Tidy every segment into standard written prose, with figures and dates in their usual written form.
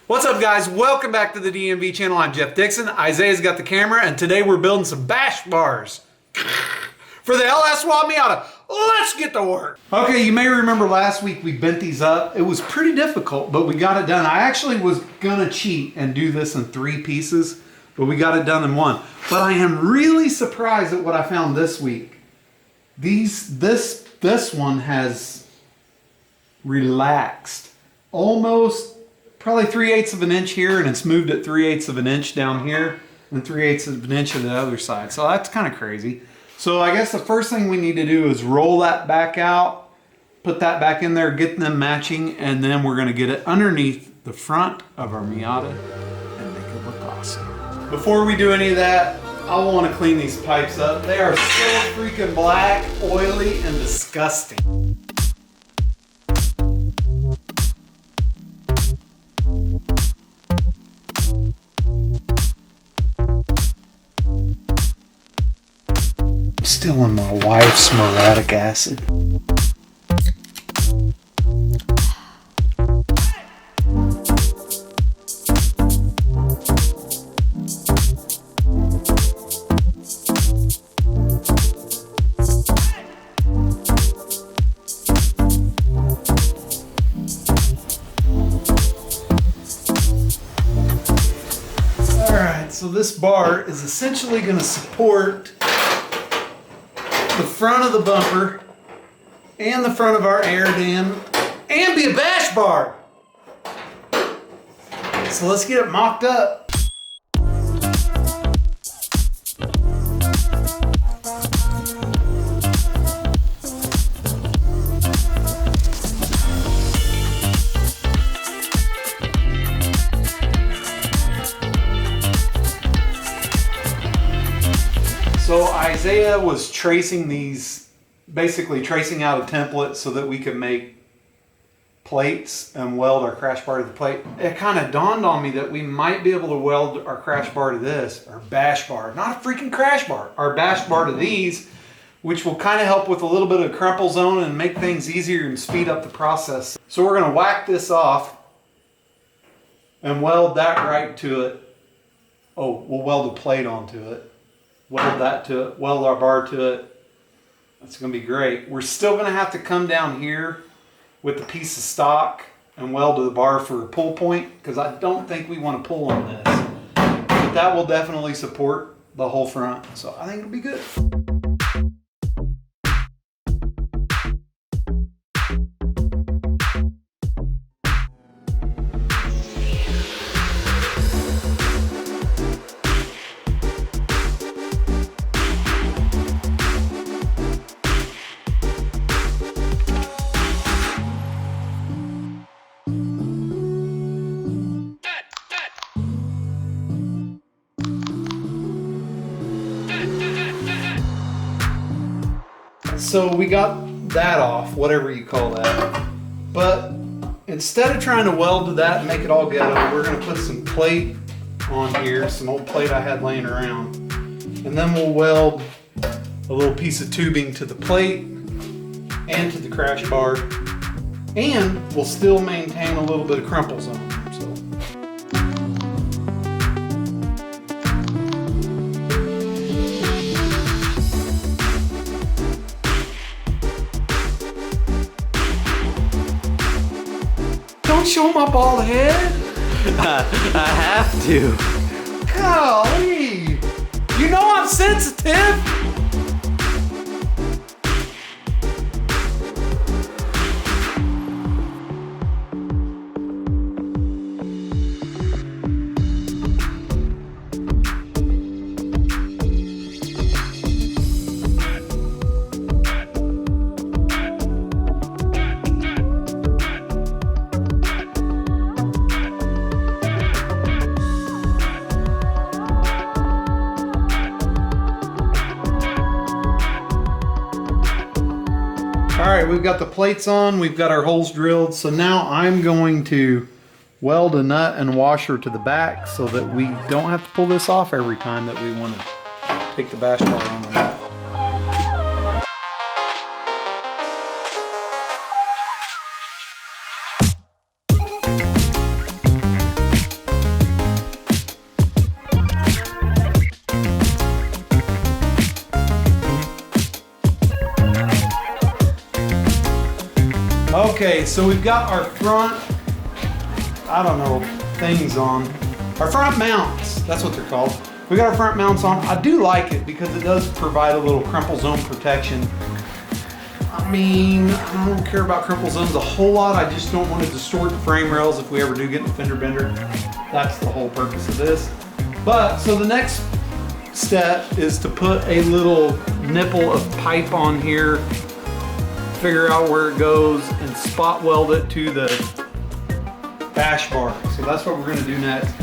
What's up, guys? Welcome back to the DMV channel. I'm Jeff Dixon. Isaiah's got the camera, and today we're building some bash bars for the LS NA Miata. Let's get to work. Okay, you may remember last week we bent these up. It was pretty difficult, but we got it done. I actually was gonna cheat and do this in 3 pieces, but we got it done in 1. But I am really surprised at what I found this week. This one has relaxed almost probably 3/8 of an inch here, and it's moved at 3/8 of an inch down here and 3/8 of an inch on the other side. So that's kind of crazy. So I guess the first thing we need to do is roll that back out, put that back in there, get them matching, and then we're going to get it underneath the front of our Miata and make it look awesome. Before we do any of that, I want to clean these pipes up. They are so freaking black, oily, and disgusting. Still on my wife's muriatic acid. Alright, so this bar is essentially going to support the front of the bumper and the front of our air dam and be a bash bar. So let's get it mocked up. So Isaiah was tracing these, basically tracing out a template so that we could make plates and weld our crash bar to the plate. It kind of dawned on me that we might be able to weld our crash bar to this, our bash bar, not a freaking crash bar, our bash bar to these, which will kind of help with a little bit of crumple zone and make things easier and speed up the process. So we're going to whack this off and weld that right to it. Oh, we'll weld a plate onto it. Weld that to it, weld our bar to it. That's going to be great. We're still going to have to come down here with a piece of stock and weld to the bar for a pull point, because I don't think we want to pull on this. But that will definitely support the whole front. So I think it'll be good. So we got that off, whatever you call that. But instead of trying to weld to that and make it all ghetto, we're going to put some plate on here, some old plate I had laying around. And then we'll weld a little piece of tubing to the plate and to the crash bar. And we'll still maintain a little bit of crumple zone. Show my bald head? I have to. Golly! You know I'm sensitive! Alright, we've got the plates on, we've got our holes drilled, so now I'm going to weld a nut and washer to the back so that we don't have to pull this off every time that we want to take the bash bar on the nut. Okay, so we've got our front, I don't know, things on. Our front mounts, that's what they're called. We got our front mounts on. I do like it because it does provide a little crumple zone protection. I mean, I don't care about crumple zones a whole lot. I just don't want to distort the frame rails if we ever do get in a fender bender. That's the whole purpose of this. But, so the next step is to put a little nipple of pipe on here, figure out where it goes, and spot weld it to the bash bar. So that's what we're gonna do next.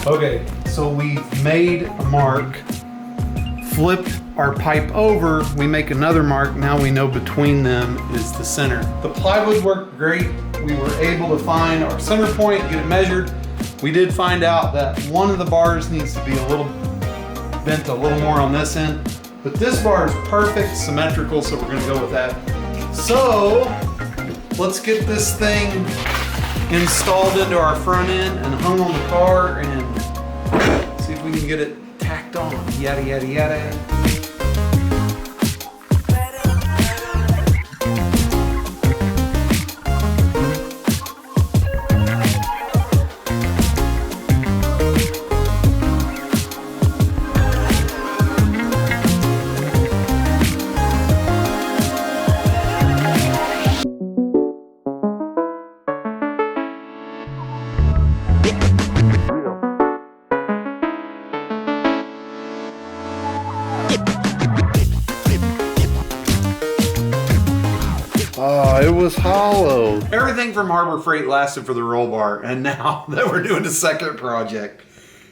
Okay, so we've made a mark, flipped our pipe over, we make another mark, now we know between them is the center. The plywood worked great. We were able to find our center point, get it measured. We did find out that one of the bars needs to be a little bent a little more on this end, but this bar is perfect, symmetrical, so we're gonna go with that. So, let's get this thing installed into our front end and hung on the car and see if we can get it tacked on. Yada, yada, yada. Oh, it was hollow. Everything from Harbor Freight lasted for the roll bar, and now that we're doing the second project,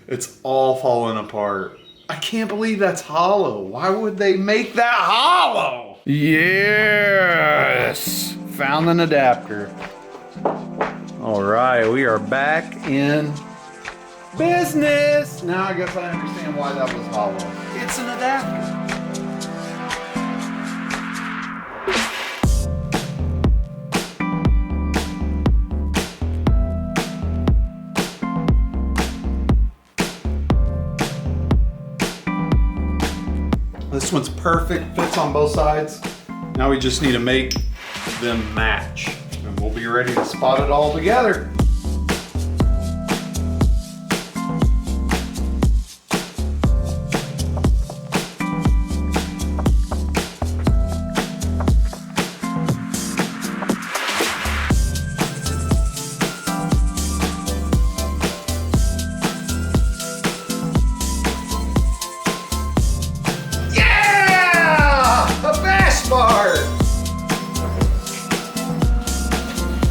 it's all falling apart. I can't believe that's hollow. Why would they make that hollow? Yes! Found an adapter. All right, we are back in business. Now I guess I understand why that was hollow. It's an adapter. This one's perfect, fits on both sides. Now we just need to make them match, and we'll be ready to spot it all together.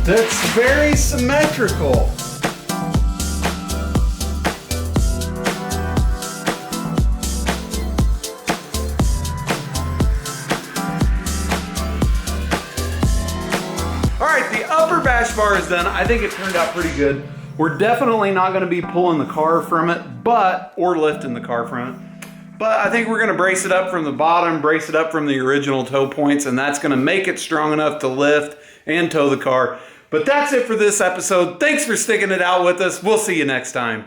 That's very symmetrical. All right, the upper bash bar is done. I think it turned out pretty good. We're definitely not gonna be pulling the car from it, or lifting the car from it. But I think we're gonna brace it up from the bottom, brace it up from the original toe points, and that's gonna make it strong enough to lift and tow the car. But that's it for this episode. Thanks for sticking it out with us. We'll see you next time.